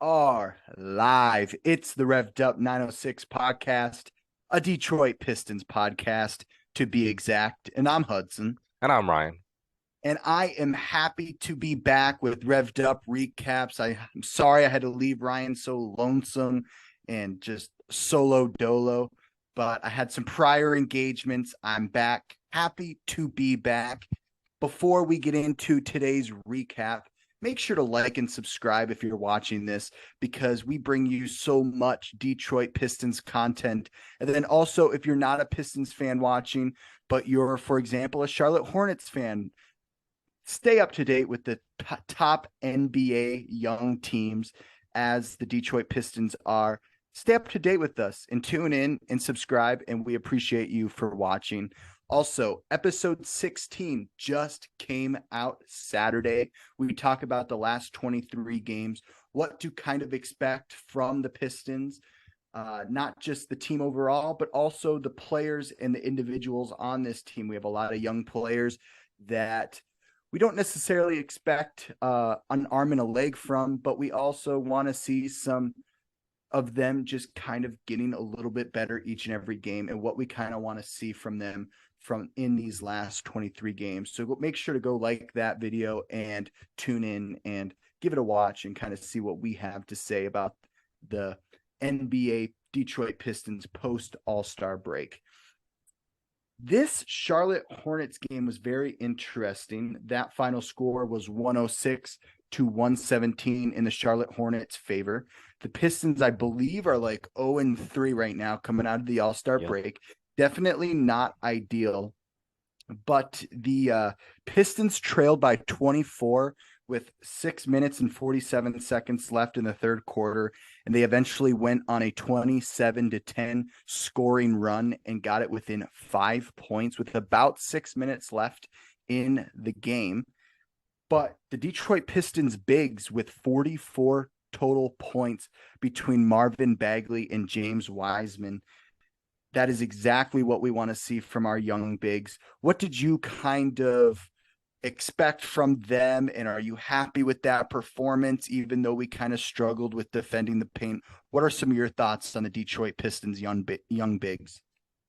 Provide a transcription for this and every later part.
are live. It's the Revved Up 906 podcast, a Detroit Pistons podcast to be exact. And I'm Hudson. And I'm Ryan. And I am happy to be back with Revved Up recaps. I'm sorry I had to leave Ryan so lonesome and just solo dolo, but I had some prior engagements. I'm back. Happy to be back. Before we get into today's recap, make sure to like and subscribe if you're watching this because we bring you so much Detroit Pistons content. And then also, if you're not a Pistons fan watching, but you're, for example, a Charlotte Hornets fan, stay up to date with the top NBA young teams as the Detroit Pistons are. Stay up to date with us and tune in and subscribe, and we appreciate you for watching. Also, episode 16 just came out Saturday. We talk about the last 23 games, what to kind of expect from the Pistons, not just the team overall, but also the players and the individuals on this team. We have a lot of young players that we don't necessarily expect an arm and a leg from, but we also want to see some of them just kind of getting a little bit better each and every game and what we kind of want to see from them from in these last 23 games. So make sure to go like that video and tune in and give it a watch and kind of see what we have to say about the NBA Detroit Pistons post All-Star break. This Charlotte Hornets game was very interesting. That final score was 106 to 117 in the Charlotte Hornets' favor. The Pistons, I believe, are like 0-3 right now coming out of the All-Star break. Definitely not ideal. But the Pistons trailed by 24 with 6 minutes and 47 seconds left in the third quarter, and they eventually went on a 27-10 scoring run and got it within 5 points with about 6 minutes left in the game. But the Detroit Pistons bigs with 44 total points between Marvin Bagley and James Wiseman. That is exactly what we want to see from our young bigs. What did you kind of expect from them, and are you happy with that performance even though we kind of struggled with defending the paint? What are some of your thoughts on the Detroit Pistons young bigs?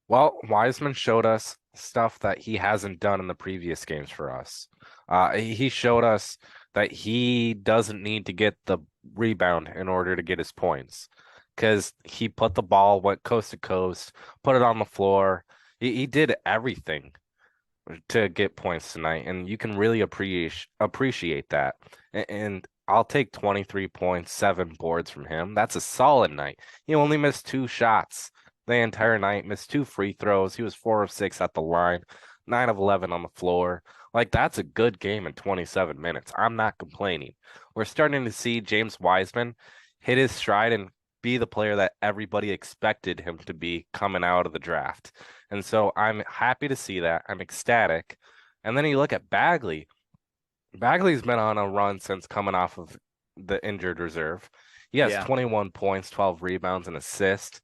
Well, Wiseman showed us stuff that he hasn't done in the previous games for us. He showed us that he doesn't need to get the rebound in order to get his points because he put the ball, went coast to coast, put it on the floor. He did everything to get points tonight, and you can really appreciate that. And I'll take 23 points, 7 boards from him. That's a solid night. He only missed 2 shots the entire night, missed 2 free throws. He was 4 of 6 at the line, 9 of 11 on the floor. Like, that's a good game in 27 minutes. I'm not complaining. We're starting to see James Wiseman hit his stride and be the player that everybody expected him to be coming out of the draft. And so I'm happy to see that. I'm ecstatic. And then you look at Bagley. Bagley's been on a run since coming off of the injured reserve. He has 21 points, 12 rebounds, and assist.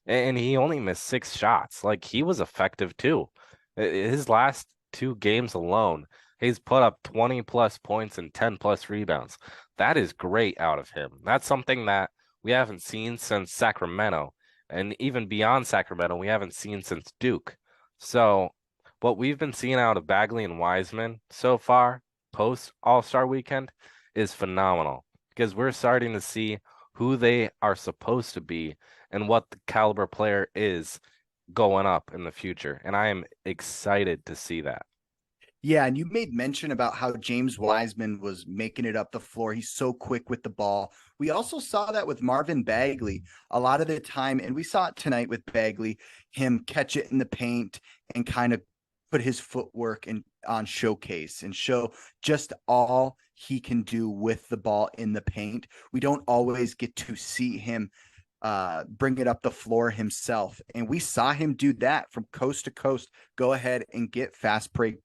And he only missed 6 shots. Like, he was effective too. His last 2 games alone, he's put up 20 plus points and 10 plus rebounds. That is great out of him. That's something that we haven't seen since Sacramento. And even beyond Sacramento, we haven't seen since Duke. So what we've been seeing out of Bagley and Wiseman so far, post All-Star weekend, is phenomenal because we're starting to see who they are supposed to be and what the caliber player is going up in the future. And I am excited to see that. Yeah, and you made mention about how James Wiseman was making it up the floor. He's so quick with the ball. We also saw that with Marvin Bagley a lot of the time, and we saw it tonight with Bagley, him catch it in the paint and kind of put his footwork on showcase and show just all he can do with the ball in the paint. We don't always get to see him bring it up the floor himself, and we saw him do that from coast to coast, go ahead and get fast break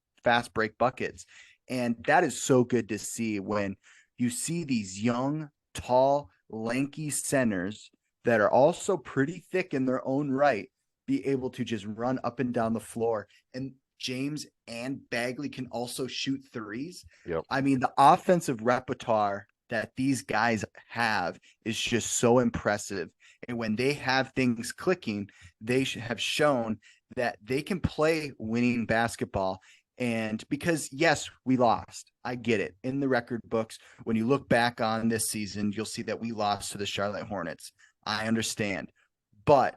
buckets. And that is so good to see when you see these young, tall, lanky centers that are also pretty thick in their own right be able to just run up and down the floor. And James and Bagley can also shoot threes. Yep. I mean, the offensive repertoire that these guys have is just so impressive. And when they have things clicking, they have shown that they can play winning basketball. And because, yes, we lost. I get it. In the record books, when you look back on this season, you'll see that we lost to the Charlotte Hornets. I understand. But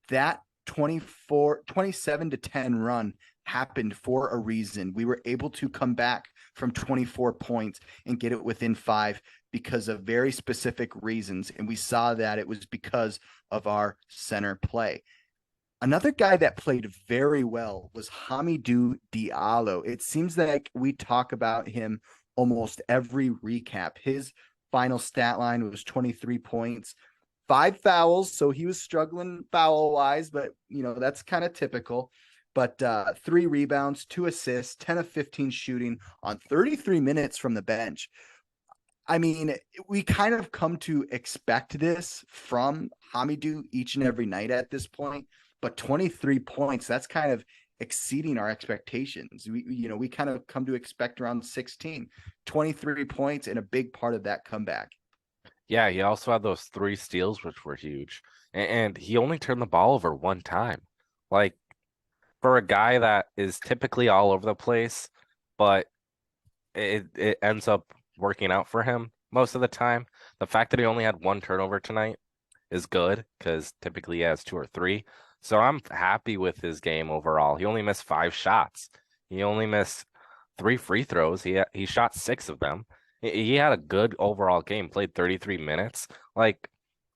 that 27-10 run happened for a reason. We were able to come back from 24 points and get it within 5 because of very specific reasons. And we saw that it was because of our center play. Another guy that played very well was Hamidou Diallo. It seems like we talk about him almost every recap. His final stat line was 23 points, 5 fouls, so he was struggling foul-wise, but, that's kind of typical. But 3 rebounds, 2 assists, 10 of 15 shooting on 33 minutes from the bench. I mean, we kind of come to expect this from Hamidou each and every night at this point. But 23 points, that's kind of exceeding our expectations. We kind of come to expect around 16, 23 points, and a big part of that comeback. Yeah, he also had those 3 steals, which were huge. And he only turned the ball over one time. Like, for a guy that is typically all over the place, but it ends up working out for him most of the time. The fact that he only had 1 turnover tonight is good because typically he has 2 or 3. So I'm happy with his game overall. He only missed 5 shots. He only missed 3 free throws. He shot 6 of them. He had a good overall game, played 33 minutes. Like,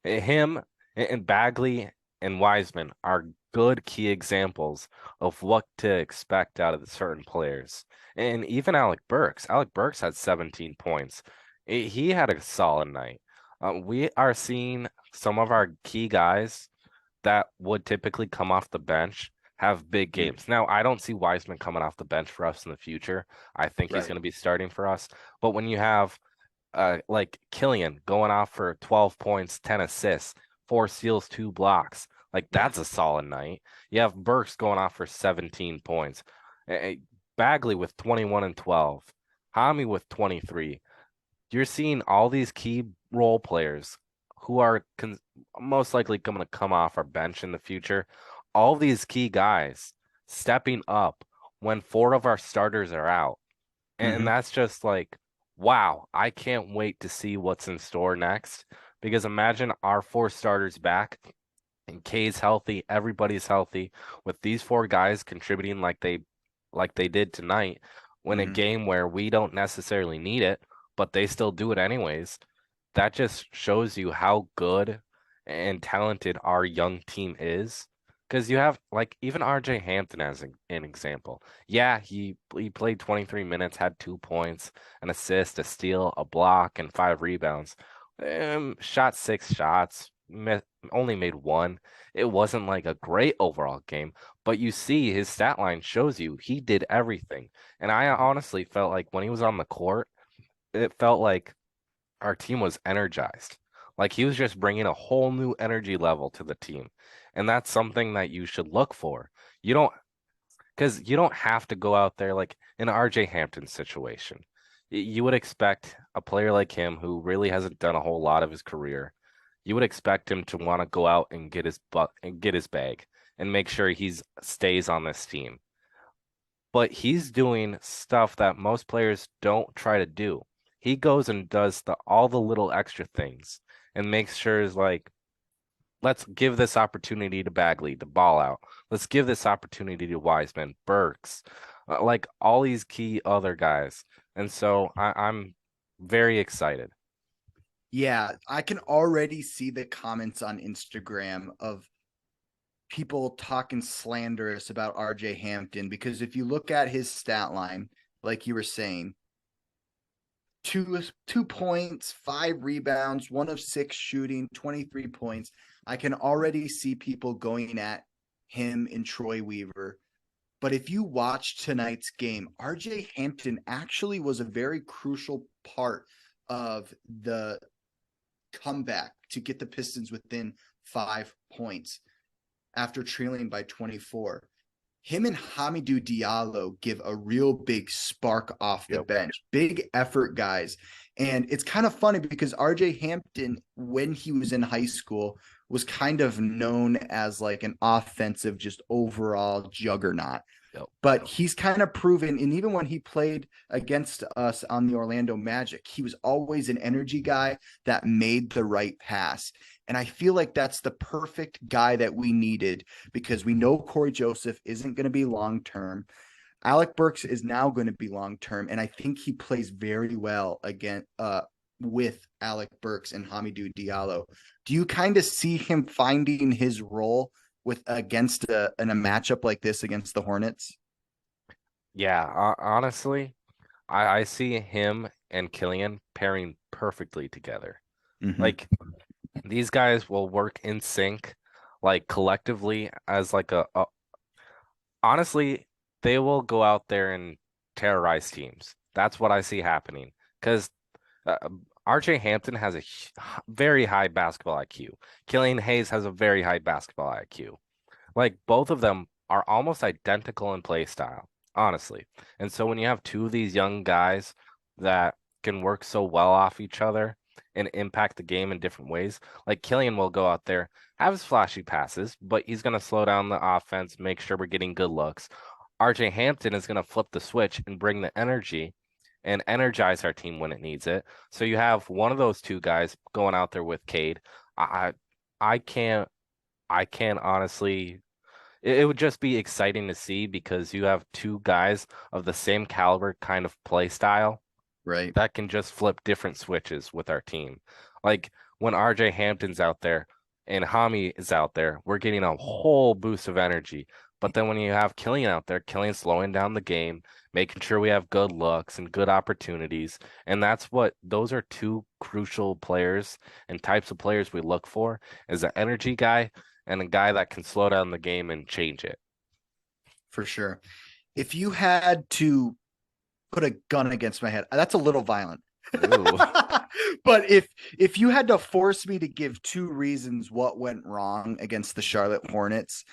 him and Bagley and Wiseman are good key examples of what to expect out of certain players. And even Alec Burks had 17 points. He had a solid night. We are seeing some of our key guys that would typically come off the bench have big games. Now, I don't see Wiseman coming off the bench for us in the future. I think he's going to be starting for us. But when you have like Killian going off for 12 points, 10 assists, 4 steals, 2 blocks, like that's a solid night. You have Burks going off for 17 points. Bagley with 21 and 12. Hami with 23. You're seeing all these key role players who are most likely going to come off our bench in the future. All these key guys stepping up when 4 of our starters are out. And that's just like, wow, I can't wait to see what's in store next. Because imagine our 4 starters back and K's healthy, everybody's healthy, with these 4 guys contributing like they did tonight, when a game where we don't necessarily need it, but they still do it anyways. That just shows you how good and talented our young team is. Because you have, like, even RJ Hampton as an example. Yeah, he played 23 minutes, had 2 points, an assist, a steal, a block, and 5 rebounds. Shot 6 shots, only made 1. It wasn't like a great overall game, but you see his stat line shows you he did everything. And I honestly felt like when he was on the court, it felt like our team was energized. Like he was just bringing a whole new energy level to the team. And that's something that you should look for. Because you don't have to go out there like in RJ Hampton situation. You would expect a player like him who really hasn't done a whole lot of his career. You would expect him to want to go out and get his bag and make sure he stays on this team. But he's doing stuff that most players don't try to do. He goes and does all the little extra things and makes sure is like, let's give this opportunity to Bagley to ball out. Let's give this opportunity to Wiseman, Burks, like all these key other guys. And so I'm very excited. Yeah, I can already see the comments on Instagram of people talking slanderous about RJ Hampton, because if you look at his stat line, like you were saying, 2 points, 5 rebounds, 1 of 6 shooting, 23 points. I can already see people going at him and Troy Weaver. But if you watch tonight's game, RJ Hampton actually was a very crucial part of the comeback to get the Pistons within 5 points after trailing by 24. Him and Hamidou Diallo give a real big spark off the bench. Big effort guys. And it's kind of funny because RJ Hampton, when he was in high school, was kind of known as like an offensive, just overall juggernaut. Yep. But he's kind of proven, and even when he played against us on the Orlando Magic, he was always an energy guy that made the right pass. And I feel like that's the perfect guy that we needed because we know Corey Joseph isn't going to be long term. Alec Burks is now going to be long term, and I think he plays very well again with Alec Burks and Hamidou Diallo. Do you kind of see him finding his role with against in a matchup like this against the Hornets? Yeah, honestly, I see him and Killian pairing perfectly together. Mm-hmm. Like these guys will work in sync, like collectively as like a honestly, they will go out there and terrorize teams. That's what I see happening because uh, RJ Hampton has a very high basketball IQ. Killian Hayes has a very high basketball IQ. Like both of them are almost identical in play style, honestly. And so when you have two of these young guys that can work so well off each other and impact the game in different ways, like Killian will go out there, have his flashy passes, but he's going to slow down the offense, make sure we're getting good looks. RJ Hampton is going to flip the switch and bring the energy and energize our team when it needs it. So you have one of those two guys going out there with Cade. I I can't honestly. It would just be exciting to see because you have two guys of the same caliber kind of play style Right. that can just flip different switches with our team. Like when RJ Hampton's out there and Hami is out there, we're getting a whole boost of energy. But then when you have Killian out there, Killian slowing down the game, making sure we have good looks and good opportunities. And those are two crucial players and types of players we look for is an energy guy and a guy that can slow down the game and change it. For sure. If you had to put a gun against my head, that's a little violent. But if you had to force me to give two reasons what went wrong against the Charlotte Hornets,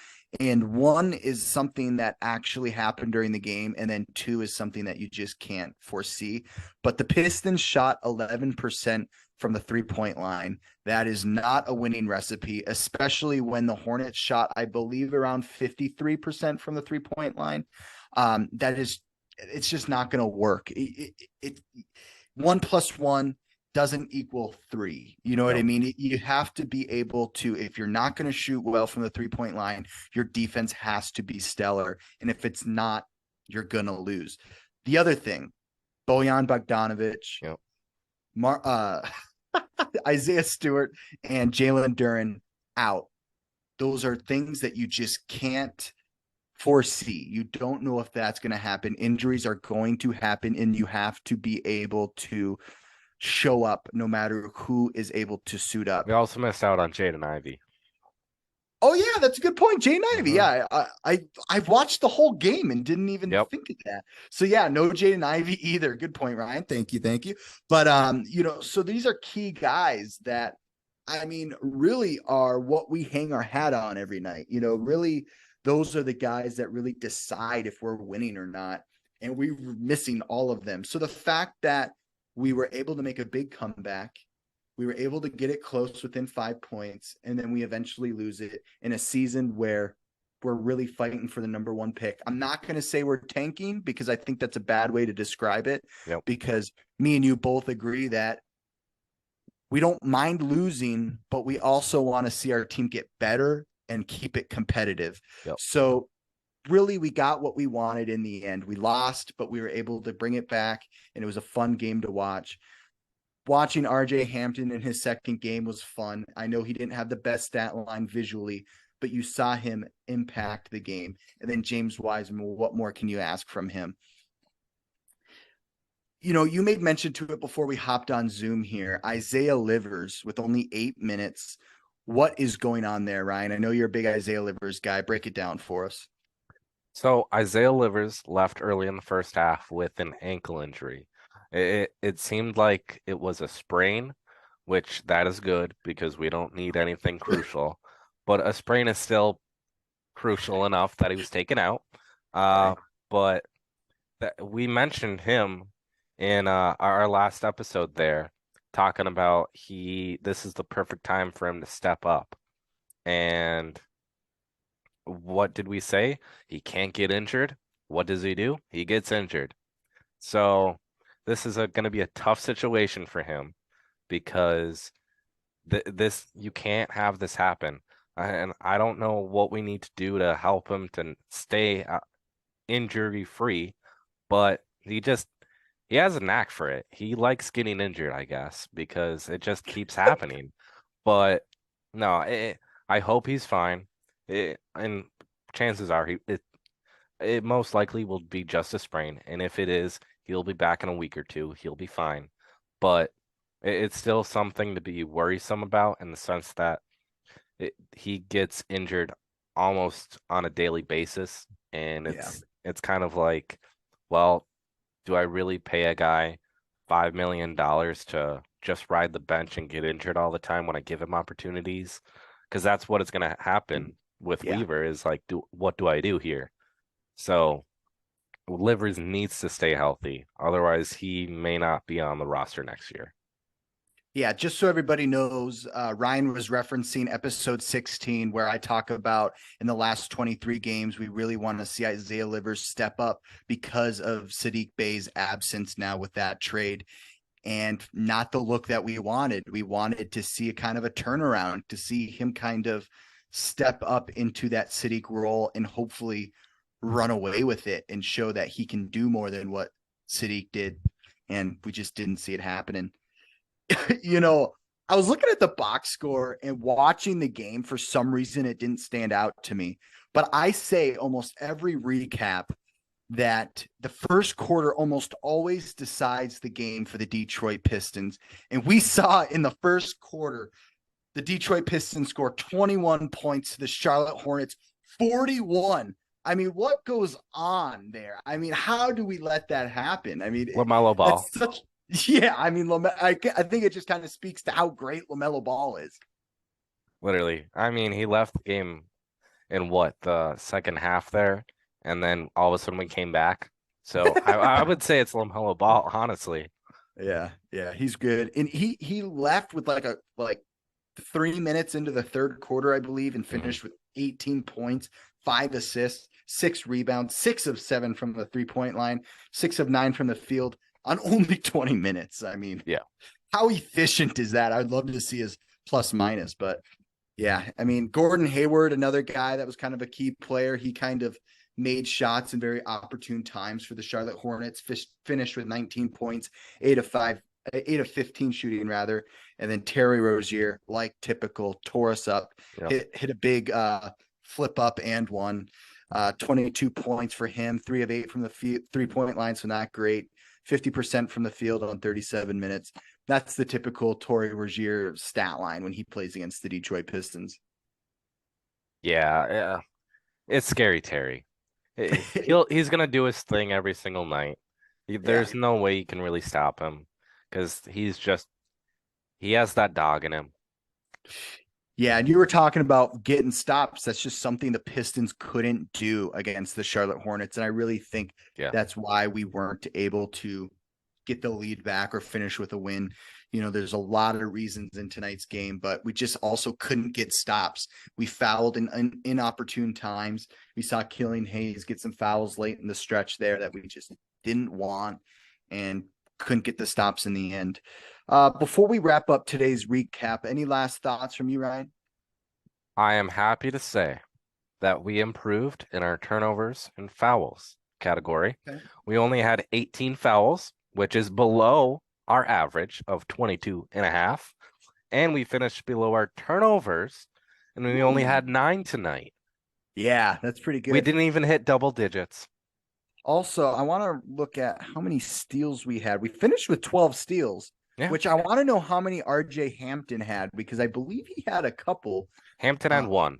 and one is something that actually happened during the game, and then two is something that you just can't foresee. But the Pistons shot 11% from the 3-point line. That is not a winning recipe, especially when the Hornets shot, I believe, around 53% from the 3-point line. It's just not going to work. It 1 + 1 doesn't equal 3. You know what I mean? You have to be able to, if you're not going to shoot well from the 3-point line, your defense has to be stellar. And if it's not, you're going to lose. The other thing, Bojan Bogdanovic, Isaiah Stewart, and Jalen Duren out. Those are things that you just can't foresee. You don't know if that's going to happen. Injuries are going to happen, and you have to be able to show up no matter who is able to suit up. We also missed out on Jaden Ivey. Oh yeah, that's a good point. Jaden Ivey. Yeah, I've watched the whole game and didn't even think of that. So yeah, no Jaden Ivey either. Good point, Ryan. Thank you. But so these are key guys that I mean really are what we hang our hat on every night. Really those are the guys that really decide if we're winning or not. And we were missing all of them. So the fact that we were able to make a big comeback, we were able to get it close within 5 points, and then we eventually lose it in a season where we're really fighting for the number 1 pick. I'm not going to say we're tanking because I think that's a bad way to describe it. Because me and you both agree that we don't mind losing, but we also want to see our team get better and keep it competitive. So really, we got what we wanted in the end. We lost, but we were able to bring it back, and it was a fun game to watch. Watching RJ Hampton in his second game was fun. I know he didn't have the best stat line visually, but you saw him impact the game. And then James Wiseman, what more can you ask from him? You made mention to it before we hopped on Zoom here. Isaiah Livers with only 8 minutes. What is going on there, Ryan? I know you're a big Isaiah Livers guy. Break it down for us. So Isaiah Livers left early in the first half with an ankle injury. It seemed like it was a sprain, which that is good because we don't need anything crucial. But a sprain is still crucial enough that he was taken out. But we mentioned him in our last episode there, talking about this is the perfect time for him to step up. And what did we say? He can't get injured. What does he do? He gets injured. So this is going to be a tough situation for him because this you can't have this happen. And I don't know what we need to do to help him to stay injury free, but he has a knack for it. He likes getting injured, I guess, because it just keeps happening. But no, I hope he's fine. And chances are it most likely will be just a sprain. And if it is, he'll be back in a week or two. He'll be fine. But it's still something to be worrisome about in the sense that he gets injured almost on a daily basis. And it's kind of like, well, do I really pay a guy $5 million to just ride the bench and get injured all the time when I give him opportunities? Because that's what is going to happen with Weaver is like, what do I do here? So Livers needs to stay healthy. Otherwise, he may not be on the roster next year. Yeah, just so everybody knows, Ryan was referencing episode 16, where I talk about in the last 23 games, we really want to see Isaiah Livers step up because of Saddiq Bey's absence now with that trade, and not the look that we wanted. We wanted to see a kind of a turnaround, to see him kind of step up into that Saddiq role and hopefully run away with it and show that he can do more than what Saddiq did. And we just didn't see it happening. You know, I was looking at the box score and watching the game. For some reason, it didn't stand out to me. But I say almost every recap that the first quarter almost always decides the game for the Detroit Pistons. And we saw in the first quarter, the Detroit Pistons score 21 points to the Charlotte Hornets 41. I mean, what goes on there? I mean, how do we let that happen? I mean, LaMelo Ball. Yeah, I mean, I think it just kind of speaks to how great LaMelo Ball is. Literally. I mean, he left the game in the second half there, and then all of a sudden we came back. So I would say it's LaMelo Ball, honestly. Yeah, he's good. And he left with like 3 minutes into the third quarter, I believe, and finished with 18 points, 5 assists, 6 rebounds, 6 of 7 from the 3-point line, 6 of 9 from the field on only 20 minutes. I mean, yeah, how efficient is that? I'd love to see his plus minus, but yeah, I mean, Gordon Hayward, another guy that was kind of a key player. He kind of made shots in very opportune times for the Charlotte Hornets, finished with 19 points, 8 of 15 shooting rather. And then Terry Rozier, like typical, tore us up, hit a big flip up and one, 22 points for him, 3 of 8 from the 3-point line. So not great. 50% from the field on 37 minutes. That's the typical Terry Rozier stat line when he plays against the Detroit Pistons. Yeah. It's scary, Terry. He's gonna do his thing every single night. There's no way you can really stop him because he has that dog in him. Yeah, and you were talking about getting stops. That's just something the Pistons couldn't do against the Charlotte Hornets. And I really think that's why we weren't able to get the lead back or finish with a win. You know, there's a lot of reasons in tonight's game, but we just also couldn't get stops. We fouled in inopportune times. We saw Killian Hayes get some fouls late in the stretch there that we just didn't want and couldn't get the stops in the end. Before we wrap up today's recap, any last thoughts from you, Ryan? I am happy to say that we improved in our turnovers and fouls category. Okay. We only had 18 fouls, which is below our average of 22.5. And we finished below our turnovers, and we only had 9 tonight. Yeah, that's pretty good. We didn't even hit double digits. Also, I want to look at how many steals we had. We finished with 12 steals, which I want to know how many RJ Hampton had, because I believe he had a couple. Hampton had 1.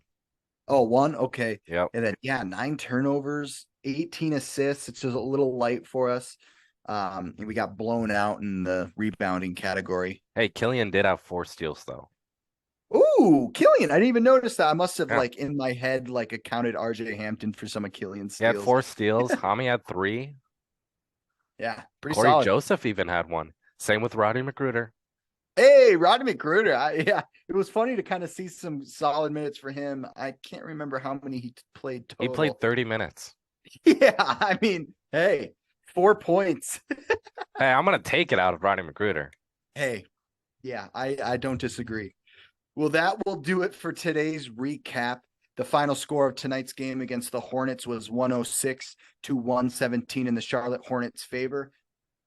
Oh, 1? Okay. Yep. And then, 9 turnovers, 18 assists. It's just a little light for us. And we got blown out in the rebounding category. Hey, Killian did have 4 steals, though. Ooh, Killian. I didn't even notice that. I must have, in my head, accounted RJ Hampton for some of Killian's steals. He had 4 steals. Hami had 3. Yeah, pretty Corey solid. Joseph even had one. Same with Roddy McGruder. Hey, Rodney McGruder. Yeah, it was funny to kind of see some solid minutes for him. I can't remember how many he played He played total. 30 minutes. Yeah, I mean, hey, 4 points. Hey, I'm gonna take it out of Roddy McGruder. Hey, yeah, I don't disagree. Well, that will do it for today's recap. The final score of tonight's game against the Hornets was 106 to 117 in the Charlotte Hornets' favor.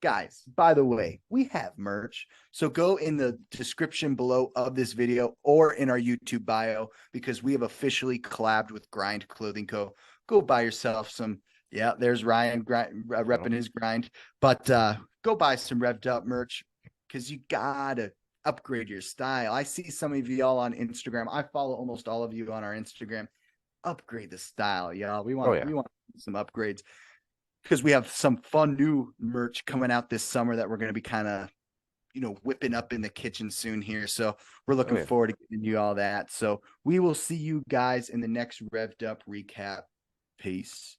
Guys, by the way, we have merch. So go in the description below of this video or in our YouTube bio because we have officially collabed with Grind Clothing Co. Go buy yourself some. Yeah, there's Ryan repping his grind. But go buy some Revved Up merch because you got to upgrade your style. I see some of y'all on Instagram. I follow almost all of you on our Instagram. Upgrade the style, y'all. We want some upgrades because we have some fun new merch coming out this summer that we're going to be kind of, whipping up in the kitchen soon here. So we're looking forward to giving you all that. So we will see you guys in the next Revved Up recap. Peace.